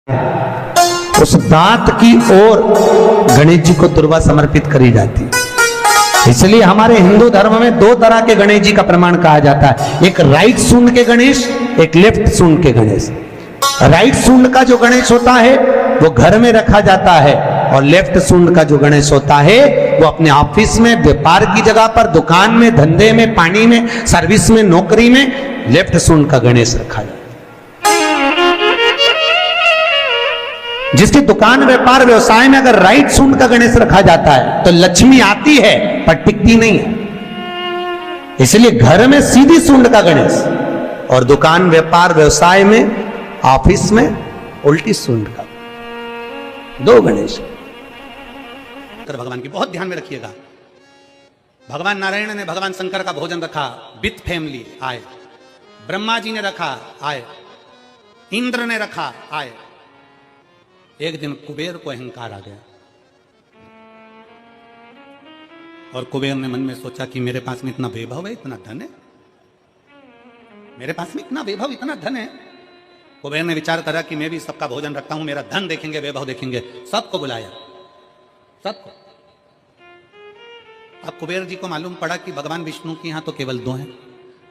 उस दांत की ओर गणेश जी को दुर्वा समर्पित करी जाती है। इसलिए हमारे हिंदू धर्म में दो तरह के गणेश जी का प्रमाण कहा जाता है, एक राइट सूंड के गणेश, एक लेफ्ट सूंड के गणेश। राइट सूंड का जो गणेश होता है वो घर में रखा जाता है, और लेफ्ट सूंड का जो गणेश होता है वो अपने ऑफिस में, व्यापार की जगह पर, दुकान में, धंधे में, पानी में, सर्विस में, नौकरी में लेफ्ट सूंड का गणेश रखा जाता है। जिसकी दुकान, व्यापार, व्यवसाय में अगर राइट सूंड का गणेश रखा जाता है तो लक्ष्मी आती है पर टिकती नहीं है। इसलिए घर में सीधी सूंड का गणेश और दुकान, व्यापार, व्यवसाय में, ऑफिस में उल्टी सूंड का, दो गणेश। भगवान की बहुत ध्यान में रखिएगा। भगवान नारायण ने भगवान शंकर का भोजन रखा, विथ फैमिली आए। ब्रह्मा जी ने रखा, आए। इंद्र ने रखा, आए। एक दिन कुबेर को अहंकार आ गया और कुबेर ने मन में सोचा कि मेरे पास में इतना वैभव है, इतना धन है, मेरे पास में इतना वैभव, इतना धन है। कुबेर ने विचार करा कि मैं भी सबका भोजन रखता हूं, मेरा धन देखेंगे, वैभव देखेंगे। सबको बुलाया, सबको। अब कुबेर जी को मालूम पड़ा कि भगवान विष्णु के यहां तो केवल दो हैं,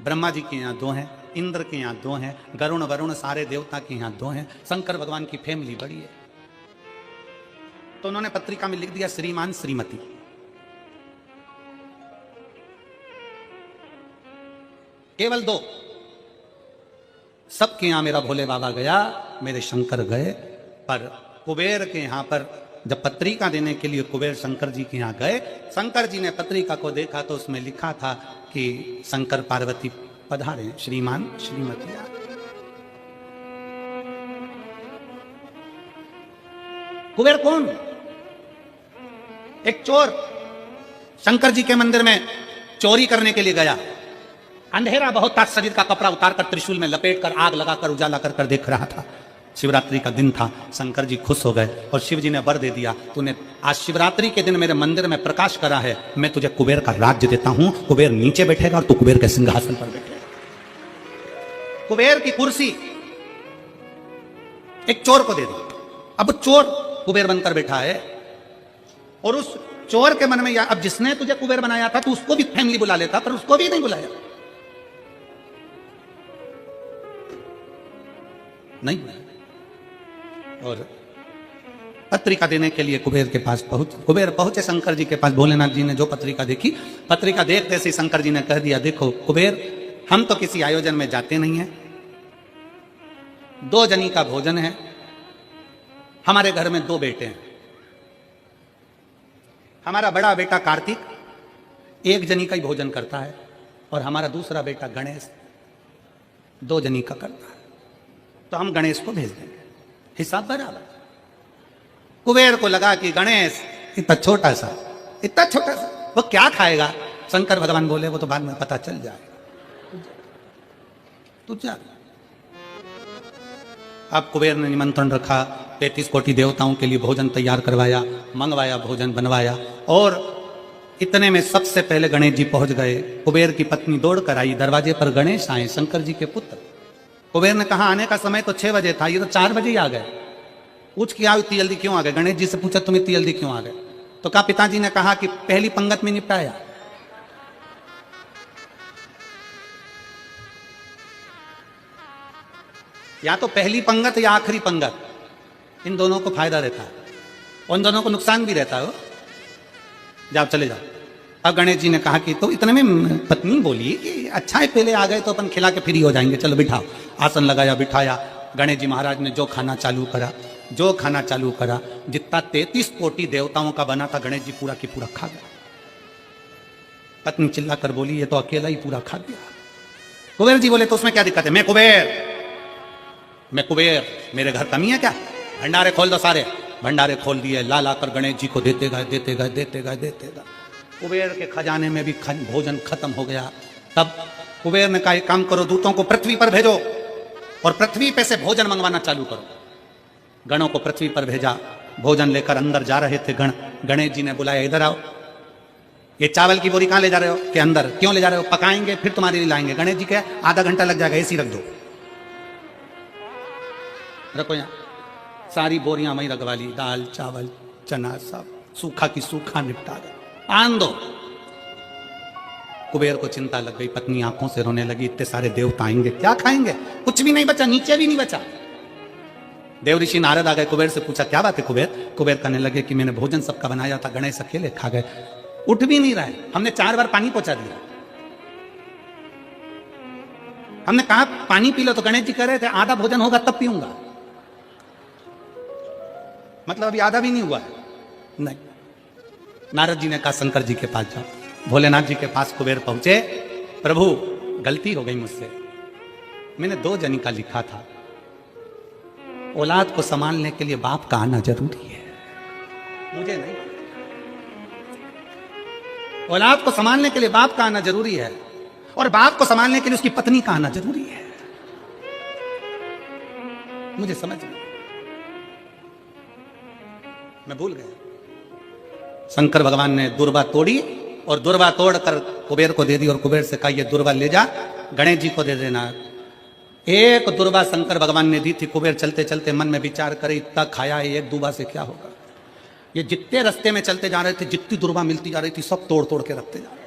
ब्रह्मा जी के यहां दो हैं, इंद्र के यहां दो हैं, गरुण वरुण सारे देवता के यहां दो हैं, शंकर भगवान की फैमिली बड़ी है। तो उन्होंने पत्रिका में लिख दिया, श्रीमान श्रीमती। केवल दो। सबके यहां मेरा भोले बाबा गया, मेरे शंकर गए, पर कुबेर के यहां पर जब पत्रिका देने के लिए कुबेर शंकर जी के यहां गए, शंकर जी ने पत्रिका को देखा तो उसमें लिखा था कि शंकर पार्वती पधारे, श्रीमान श्रीमती। कुबेर कौन? एक चोर शंकर जी के मंदिर में चोरी करने के लिए गया। अंधेरा बहुत था, शरीर का कपड़ा उतारकर त्रिशूल में लपेटकर आग लगाकर उजाला कर देख रहा था। शिवरात्रि का दिन था। शंकर जी खुश हो गए और शिव जी ने वर दे दिया, तूने आज शिवरात्रि के दिन मेरे मंदिर में प्रकाश करा है, मैं तुझे कुबेर का राज्य देता हूं। कुबेर नीचे बैठेगा और तू कुबेर के सिंहासन पर बैठेगा। कुबेर की कुर्सी एक चोर को दे दी। अब चोर कुबेर बनकर बैठा है और उस चोर के मन में अब जिसने तुझे कुबेर बनाया था तो उसको भी फैमिली बुला लेता, पर उसको भी नहीं बुलाया। नहीं। और पत्रिका देने के लिए कुबेर के पास कुबेर पहुंचे शंकर जी के पास। भोलेनाथ जी ने जो पत्रिका देखी, पत्रिका देखते से शंकर जी ने कह दिया, देखो कुबेर, हम तो किसी आयोजन में जाते नहीं हैं, दो जनी का भोजन है, हमारे घर में दो बेटे हैं। हमारा बड़ा बेटा कार्तिक एक जनी का ही भोजन करता है और हमारा दूसरा बेटा गणेश दो जनी का करता है, तो हम गणेश को भेज देंगे, हिसाब बराबर। कुबेर को लगा कि गणेश इतना छोटा सा वो क्या खाएगा। शंकर भगवान बोले, वो तो बाद में पता चल जाएगा, तू जा। अब कुबेर ने निमंत्रण रखा, 33 कोटि देवताओं के लिए भोजन तैयार करवाया, मंगवाया, भोजन बनवाया। और इतने में सबसे पहले गणेश जी पहुंच गए। कुबेर की पत्नी दौड़ कर आई, दरवाजे पर गणेश आए, शंकर जी के पुत्र। कुबेर ने कहा, आने का समय तो 6 बजे था, ये तो 4 बजे ही आ गए। पूछ किया, इतनी जल्दी क्यों आ गए? गणेश जी से पूछा, तुम इतनी जल्दी क्यों आ गए? तो कहा, पिताजी ने कहा कि पहली पंगत में निपटाया। या तो पहली पंगत या आखिरी पंगत, इन दोनों को फायदा रहता है और इन दोनों को नुकसान भी रहता है। जाओ, चले जाओ। अब गणेश जी ने कहा कि तो इतने में पत्नी बोली कि अच्छा है, पहले आ गए तो अपन खिला के फ्री हो जाएंगे, चलो बिठाओ। आसन लगाया, बिठाया। गणेश जी महाराज ने जो खाना चालू करा, जितना 33 कोटि देवताओं का बना था, गणेश जी पूरा की पूरा खा गया। पत्नी चिल्ला कर बोली, ये तो अकेला ही पूरा खा गया। कुबेर जी बोले, तो उसमें क्या दिक्कत है? मैं कुबेर, मेरे घर कमी है क्या? भंडारे खोल दो सारे। भंडारे खोल दिए, ला ला कर गणेश जी को देते गए। कुबेर के खजाने में भी भोजन खत्म हो गया। तब कुबेर ने कहा, एक काम करो, दूतों को पृथ्वी पर भेजो और पृथ्वी पे से भोजन मंगवाना चालू करो। गणों को पृथ्वी पर भेजा। भोजन लेकर अंदर जा रहे थे गण। गणेश जी ने बुलाया, इधर आओ। ये चावल की बोरी कहां ले जा रहे हो? के अंदर। क्यों ले जा रहे हो? पकाएंगे फिर तुम्हारे लिए लाएंगे। गणेश जी के आधा घंटा लग जाएगा, एसी रख दो। रखो यहां। सारी बोरियां वहीं रखवा ली, दाल चावल चना सब सूखा की सूखा निपटा गया। आन दो। कुबेर को चिंता लग गई, पत्नी आंखों से रोने लगी, इतने सारे देवता आएंगे क्या खाएंगे, कुछ भी नहीं बचा, नीचे भी नहीं बचा। देव ऋषि नारद आ गए, कुबेर से पूछा क्या बात है कुबेर। कुबेर कहने लगे कि मैंने भोजन सबका बनाया था, गणेश अकेले खा गए, उठ भी नहीं रहा है, हमने 4 बार पानी पहुंचा दिया, हमने कहा पानी पी लो तो गणेश जी कह रहे थे आधा भोजन होगा तब पीऊंगा, मतलब अभी आधा भी नहीं हुआ है। नहीं, नारद जी ने कहा शंकर जी के पास जाओ। भोलेनाथ जी के पास कुबेर पहुंचे, प्रभु गलती हो गई मुझसे, मैंने 2 जनी का लिखा था, औलाद को संभालने के लिए बाप का आना जरूरी है, मुझे नहीं, औलाद को संभालने के लिए बाप का आना जरूरी है, और बाप को संभालने के लिए उसकी पत्नी का आना जरूरी है, मुझे समझ नहीं, मैं भूल गया। शंकर भगवान ने दुर्वा तोड़ी और दुर्वा तोड़कर कुबेर को दे दी और कुबेर से कहा ये दुर्वा ले जा गणेश जी को दे देना। एक दुर्वा शंकर भगवान ने दी थी, कुबेर चलते चलते मन में विचार करे इतना खाया है, एक दुर्वा से क्या होगा। ये जितने रास्ते में चलते जा रहे थे, जितनी दुर्वा मिलती जा रही थी, सब तोड़ तोड़ के रखते जा रहे थे।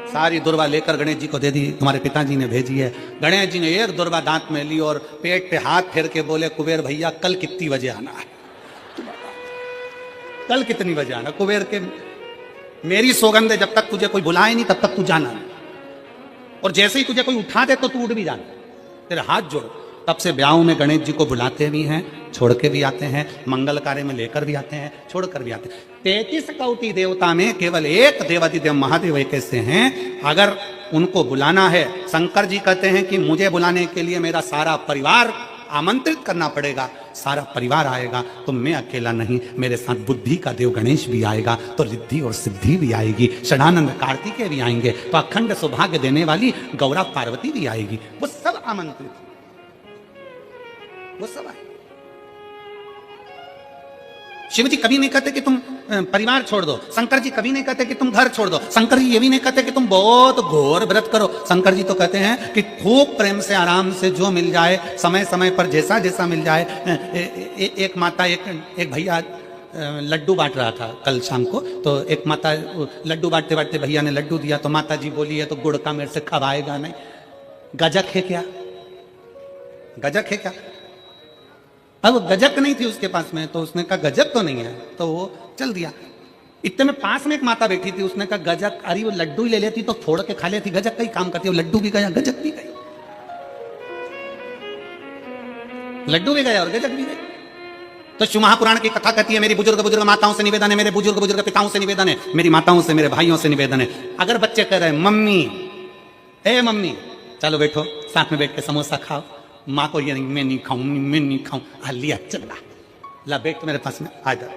सारी दुर्वा लेकर गणेश जी को दे दी, तुम्हारे पिताजी ने भेजी है। गणेश जी ने एक दुर्वा दांत में ली और पेट पे हाथ फेर के बोले कुबेर भैया कल कितनी बजे आना है, कल कितनी बजे आना। कुबेर के मेरी सौगंध है जब तक तुझे कोई बुलाए नहीं तब तक तू जाना, और जैसे ही तुझे कोई उठा दे तो तू उठ भी जाना, तेरे हाथ जोड़। तब से ब्याहों में गणेश जी को बुलाते भी हैं, छोड़ के भी आते हैं, मंगल कार्य में लेकर भी आते हैं, छोड़ कर भी आते हैं। 33 कोटि देवता में केवल एक देवादिदेव महादेव एक ऐसे हैं, अगर उनको बुलाना है, शंकर जी कहते हैं कि मुझे बुलाने के लिए मेरा सारा परिवार आमंत्रित करना पड़ेगा, सारा परिवार आएगा तो मैं अकेला नहीं, मेरे साथ बुद्धि का देव गणेश भी आएगा तो रिद्धि और सिद्धि भी आएगी, षडानंद कार्तिकेय भी आएंगे, तो अखंड सौभाग्य देने वाली गौरा पार्वती भी आएगी, वो सब आमंत्रित, वो सब आए। शिव जी कभी नहीं कहते कि तुम परिवार छोड़ दो, शंकर जी कभी नहीं कहते कि तुम घर छोड़ दो, शंकर जी ये भी नहीं कहते कि तुम बहुत घोर व्रत करो। शंकर जी तो कहते हैं कि खूब प्रेम से आराम से जो मिल जाए, समय समय पर जैसा जैसा मिल जाए। एक माता एक भैया लड्डू बांट रहा था कल शाम को, तो एक माता लड्डू बांटते बांटते भैया ने लड्डू दिया, तो माता जी बोली है तो गुड़ का मेरे से खवाएगा नहीं, गजक है क्या, गजक है क्या। अब गजक नहीं थी उसके पास में, तो उसने कहा गजक तो नहीं है, तो वो चल दिया। इतने में पास में एक माता बैठी थी, उसने कहा गजक, अरे वो लड्डू ही ले लेती तो फोड़ के खा लेती, गजक का ही काम करती है, लड्डू भी गया गजक भी गई, लड्डू भी गया और गजक भी गई। तो शिव महापुराण की कथा कहती है मेरी बुजुर्ग माताओं से निवेदन है, मेरे बुजुर्ग पिताओं से निवेदन है, मेरी माताओं से मेरे भाइयों से निवेदन है, अगर बच्चे कह रहे हैं मम्मी ए मम्मी चलो बैठो साथ में बैठ के समोसा खाओ, माँ को ये नहीं मैं नहीं खाऊं, मैं नहीं खाऊं, लिया चल ला बैठ मेरे पास में आ जा।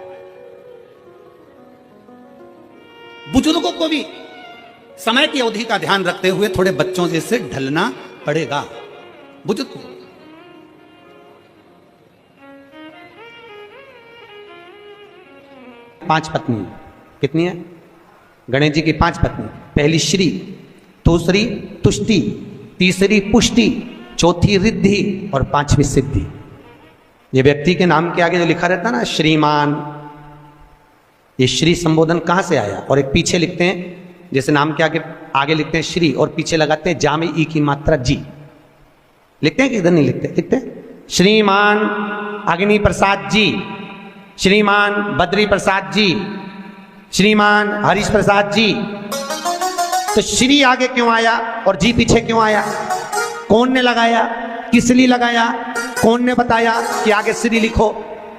बुजुर्गों को भी समय की अवधि का ध्यान रखते हुए थोड़े बच्चों जैसे ढलना पड़ेगा। बुजुर्ग को 5 पत्नी, कितनी है गणेश जी की? 5 पत्नी। पहली श्री, दूसरी तुष्टि, तीसरी पुष्टि, चौथी रिद्धि और 5वीं सिद्धि। ये व्यक्ति के नाम के आगे जो लिखा रहता है ना श्रीमान, ये श्री संबोधन कहां से आया? और एक पीछे लिखते हैं, जैसे नाम के आगे लिखते हैं श्री और पीछे लगाते हैं जा में ई की मात्रा जी, लिखते हैं कि इधर नहीं लिखते? लिखते हैं श्रीमान अग्नि प्रसाद जी, श्रीमान बद्री प्रसाद जी, श्रीमान हरीश प्रसाद जी। तो श्री आगे क्यों आया और जी पीछे क्यों आया? कौन ने लगाया, किस लिए लगाया, कौन ने बताया कि आगे श्री लिखो?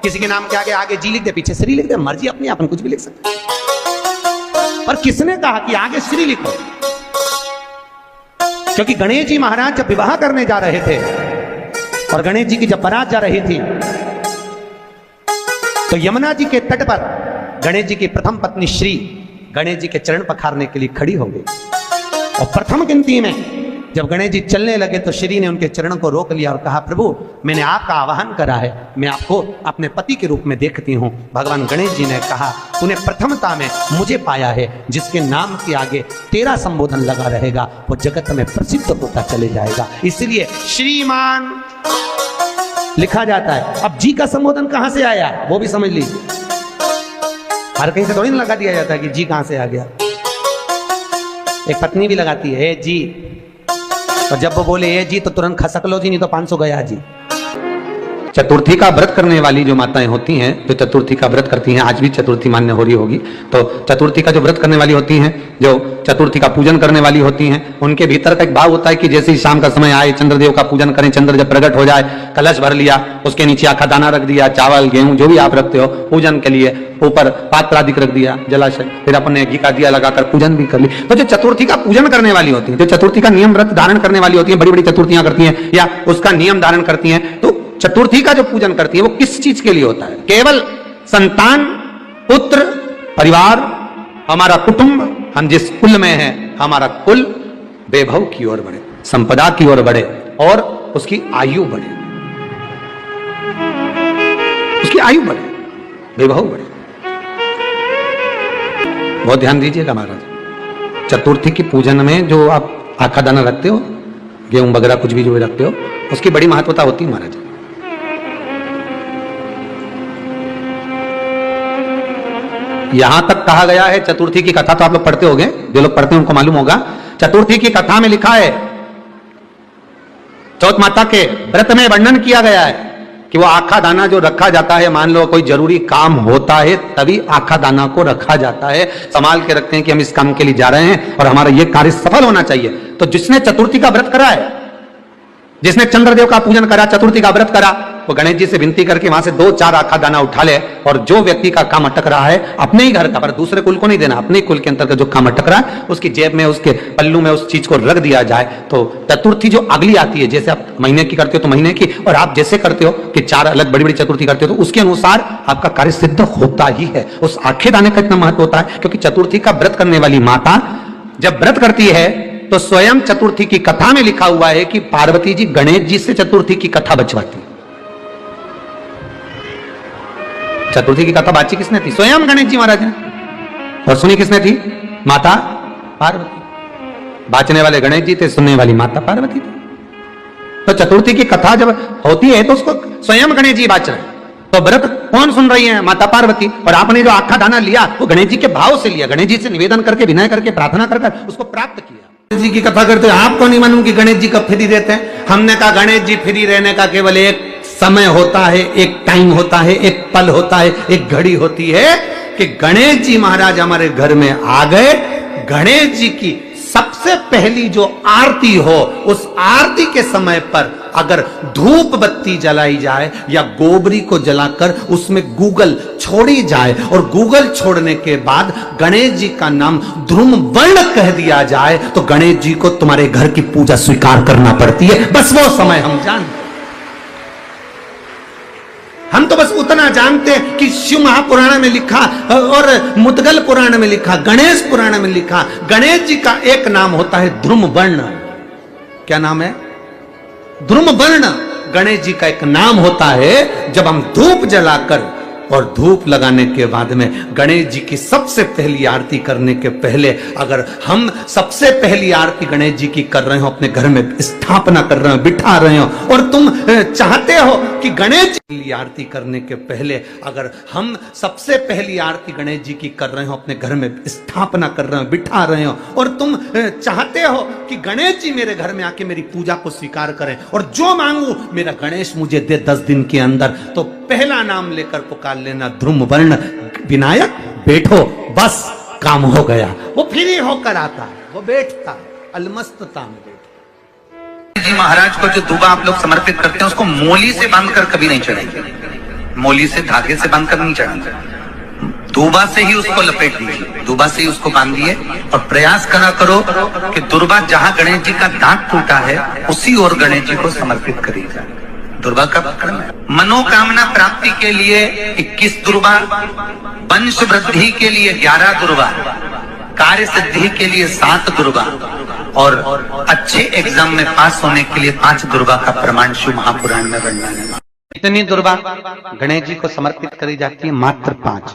किसी के नाम के आगे जी लिख दे, पीछे श्री लिख दे, मर्जी अपनी, अपन कुछ भी लिख सकते। और किसने कहा कि आगे श्री लिखो? क्योंकि गणेश जी महाराज जब विवाह करने जा रहे थे और गणेश जी की जब बारात जा रही थी, तो यमुना जी के तट पर गणेश जी की प्रथम पत्नी श्री गणेश जी के चरण पखारने के लिए खड़ी हो गई और प्रथम गिनती में जब गणेश जी चलने लगे तो श्री ने उनके चरणों को रोक लिया और कहा, प्रभु मैंने आपका आवाहन करा है, मैं आपको अपने पति के रूप में देखती हूँ। भगवान गणेश जी ने कहा, तूने प्रथमता में मुझे पाया है, जिसके नाम के आगे तेरा संबोधन लगा रहेगा वो जगत में प्रसिद्ध होता चले जाएगा। इसलिए श्रीमान लिखा जाता है। अब जी का संबोधन कहां से आया वो भी समझ लीजिए। हर कहीं से थोड़ी ना लगा दिया जाता है कि जी कहां से आ गया। एक पत्नी भी लगाती है ए जी, और जब वो बोले ए जी तो तुरंत खसक लो जी, नहीं तो 500 गया जी। चतुर्थी का व्रत करने वाली जो माताएं होती हैं, जो चतुर्थी का व्रत करती हैं, आज भी चतुर्थी मान्य हो रही होगी, तो चतुर्थी का जो व्रत करने वाली होती हैं, जो चतुर्थी का पूजन करने वाली होती हैं, उनके भीतर का एक भाव होता है कि जैसे ही शाम का समय आए चंद्रदेव का पूजन करें, चंद्र जब प्रकट हो जाए, कलश भर लिया, उसके नीचे आखा दाना रख दिया, चावल गेहूं जो भी आप रखते हो पूजन के लिए, ऊपर पात्र आदि रख दिया जलाशय, फिर अपने घी का दिया लगाकर पूजन भी कर ली। तो जो चतुर्थी का पूजन करने वाली होती है, जो चतुर्थी का नियम व्रत धारण करने वाली होती है, बड़ी बड़ी चतुर्थियां करती हैं या उसका नियम धारण करती हैं, तो चतुर्थी का जो पूजन करती है वो किस चीज के लिए होता है? केवल संतान, पुत्र, परिवार, हमारा कुटुंब, हम जिस कुल में हैं, हमारा कुल वैभव की ओर बढ़े, संपदा की ओर बढ़े और उसकी आयु बढ़े, उसकी आयु बढ़े, वैभव बढ़े। बहुत ध्यान दीजिएगा महाराज। चतुर्थी की पूजन में जो आप आखा दाना रखते हो, गेहूं वगैरह कुछ भी जो रखते हो, उसकी बड़ी महत्वता होती है महाराज। यहां तक कहा गया है, चतुर्थी की कथा तो आप लोग पढ़ते होंगे, जो लोग पढ़ते हैं उनको मालूम होगा। चतुर्थी की कथा में लिखा है, चौथ माता के व्रत में वर्णन किया गया है कि वो आखा दाना जो रखा जाता है, मान लो कोई जरूरी काम होता है तभी आखा दाना को रखा जाता है, संभाल के रखते हैं कि हम इस काम के लिए जा रहे हैं और हमारा ये कार्य सफल होना चाहिए। तो जिसने चतुर्थी का व्रत करा है, जिसने चंद्रदेव का पूजन करा, चतुर्थी का व्रत करा, वो गणेश जी से विनती करके वहां से 2-4 आखा दाना उठा ले, और जो व्यक्ति का काम अटक रहा है अपने ही घर का, पर दूसरे कुल को नहीं देना, अपने कुल के अंतर्गत जो काम अटक रहा है उसकी जेब में, उसके पल्लू में उस चीज को रख दिया जाए। तो चतुर्थी जो अगली आती है, जैसे आप महीने की करते हो तो महीने की, और आप जैसे करते हो कि 4 अलग बड़ी बड़ी चतुर्थी करते हो, तो उसके अनुसार आपका कार्य सिद्ध होता ही है। उस आखे दाने का इतना महत्व होता है क्योंकि चतुर्थी का व्रत करने वाली माता जब व्रत करती है तो स्वयं चतुर्थी की कथा में लिखा हुआ है कि पार्वती जी गणेश जी से चतुर्थी की कथा बचवाती। चतुर्थी की कथा बाची किसने थी? स्वयं गणेश जी महाराज ने। और सुनी किसने थी? माता पार्वती। बाचने वाले गणेश जी थे, सुनने वाली माता पार्वती थी। तो चतुर्थी की कथा जब होती है तो उसको स्वयं गणेश जी बाच रहे हैं। तो व्रत कौन सुन रही है? माता पार्वती। और आपने जो आखा दाना लिया वो गणेश जी के भाव से लिया, गणेश जी से निवेदन करके, विनय करके, प्रार्थना कर उसको प्राप्त किया। गणेश जी की कथा करते हैं, आपको नहीं मालूम कि गणेश जी कब फ्री रहते हैं? हमने कहा गणेश जी फ्री रहने का केवल एक समय होता है, एक टाइम होता है, एक पल होता है, एक घड़ी होती है कि गणेश जी महाराज हमारे घर में आ गए। गणेश जी की सबसे पहली जो आरती हो, उस आरती के समय पर अगर धूप बत्ती जलाई जाए या गोबरी को जलाकर उसमें गूगल छोड़ी जाए और गूगल छोड़ने के बाद गणेश जी का नाम ध्रुम वर्ण कह दिया जाए तो गणेश जी को तुम्हारे घर की पूजा स्वीकार करना पड़ती है। बस वो समय हम जानते, हम तो बस उतना जानते हैं कि शिव महापुराण में लिखा और मुद्गल पुराण में लिखा, गणेश पुराण में लिखा, गणेश जी का एक नाम होता है ध्रुम वर्ण। क्या नाम है? ध्रुम वर्ण गणेश जी का एक नाम होता है। जब हम धूप जलाकर और धूप लगाने के बाद में गणेश जी की सबसे पहली आरती करने के पहले अगर हम सबसे पहली आरती गणेश जी की कर रहे हो, अपने घर में स्थापना कर रहे हो, बिठा रहे हो, और तुम चाहते हो कि गणेश जी की आरती करने के पहले अगर हम सबसे पहली आरती गणेश जी की कर रहे हो, अपने घर में स्थापना कर रहे हो, बिठा रहे हो, और तुम चाहते हो कि गणेश जी मेरे घर में आके मेरी पूजा को स्वीकार करें और जो मांगू मेरा गणेश मुझे दे 10 दिन के अंदर, तो पहला नाम लेकर पुकार लेना ध्रुम वर्ण विनायक, बैठो, बस काम हो गया। वो फ्री होकर आता है, वो बैठता है, अलमस्तता में बैठता। जी महाराज को जो दूबा आप लोग समर्पित करते हैं उसको मोली से बांधकर कभी नहीं चढ़ाएंगे, मोली से धागे से बांधकर नहीं चढ़ाएंगे, दूबा से ही उसको लपेट दीजिए, दूबा से ही उसको बांधिए और प्रयास करो कि दुर्बा जहां गणेश जी का दांत टूटा है उसी ओर गणेश जी को समर्पित करिएगा। दुर्बा का पकड़ना है। मनोकामना प्राप्ति के लिए 21 दुर्बा, वंश वृद्धि के लिए 11 दुर्बा, कार्य सिद्धि के लिए 7 दुर्बा, और अच्छे एग्जाम में पास होने के लिए 5 दुर्गा का प्रमाण शिव महापुराण में वर्णन है। कितनी दुर्वा गणेश जी को समर्पित करी जाती है? मात्र 5।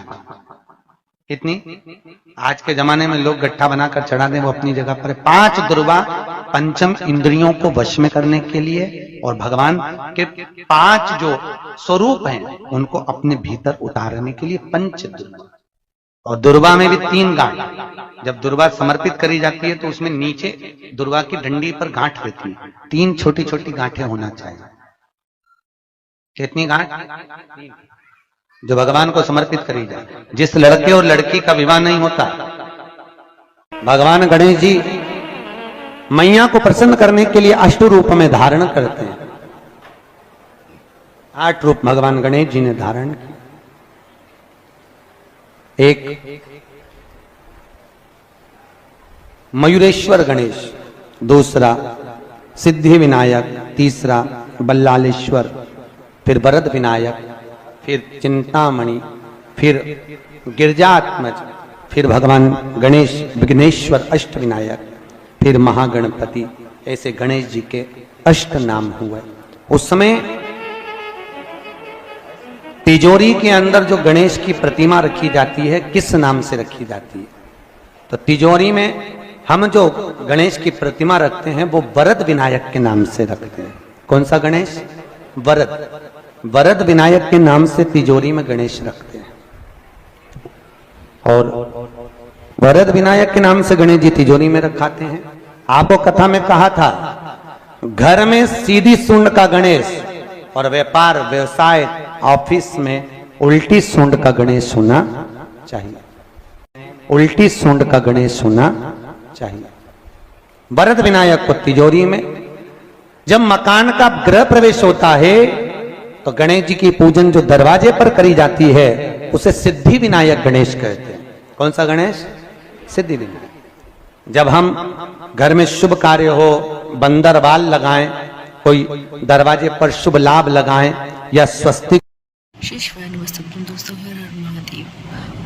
कितनी? आज के जमाने में लोग गट्ठा बनाकर चढ़ा दें, वो अपनी जगह पर 5 दुर्वा पंचम इंद्रियों को वश में करने के लिए और भगवान के 5 जो स्वरूप हैं उनको अपने भीतर उतारने के लिए पंच दुर्वा। और दुर्वा में भी 3 गांठ। जब दुर्वा समर्पित करी जाती है तो उसमें नीचे दुर्वा की डंडी पर गांठ रहती है, 3 छोटी छोटी गांठें होना चाहिए। कितनी गांठ? जो भगवान को समर्पित करी जाए। जिस लड़के और लड़की का विवाह नहीं होता, भगवान गणेश जी मैया को प्रसन्न करने के लिए 8 रूप में धारण करते हैं। 8 रूप भगवान गणेश जी ने धारण किए। एक मयूरेश्वर गणेश, दूसरा सिद्धि विनायक, तीसरा बल्लालेश्वर, फिर वरद विनायक, फिर चिंतामणि, फिर गिरजात्मज, फिर भगवान गणेश विघ्नेश्वर अष्ट विनायक, फिर महागणपति। ऐसे गणेश जी के 8 नाम हुए। उस समय तिजोरी के अंदर जो गणेश की प्रतिमा रखी जाती है, किस नाम से रखी जाती है? तो तिजोरी में हम जो गणेश की प्रतिमा रखते हैं वो वरद विनायक के नाम से रखते हैं। कौन सा गणेश? वरद। वरद विनायक के नाम से तिजोरी में गणेश रखते हैं। और वरद विनायक के नाम से गणेश जी तिजोरी में रखाते हैं। आपको कथा में कहा था, घर में सीधी सूंड का गणेश और व्यापार व्यवसाय ऑफिस में उल्टी सूंड का गणेश होना चाहिए। उल्टी सूंड का गणेश होना चाहिए। वरद विनायक को तिजोरी में। जब मकान का गृह प्रवेश होता है तो गणेश जी की पूजन जो दरवाजे पर करी जाती है उसे सिद्धि विनायक गणेश कहते हैं। कौन सा गणेश? सिद्धि विनायक। जब हम घर में शुभ कार्य हो, बंदर बाल लगाएं, कोई दरवाजे पर शुभ लाभ लगाएं या स्वस्तिक। दोस्तों, हर हर महादेव।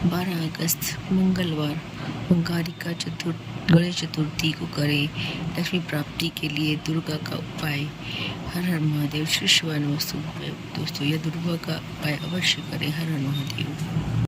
12 अगस्त मंगलवार ओंकारिका गणेश चतुर्थी को करें लक्ष्मी प्राप्ति के लिए दुर्गा का उपाय। हर हर महादेव। श्री शिवाय नमस्तुभ्यं। दोस्तों, यह दुर्गा का उपाय अवश्य करें। हर हर महादेव।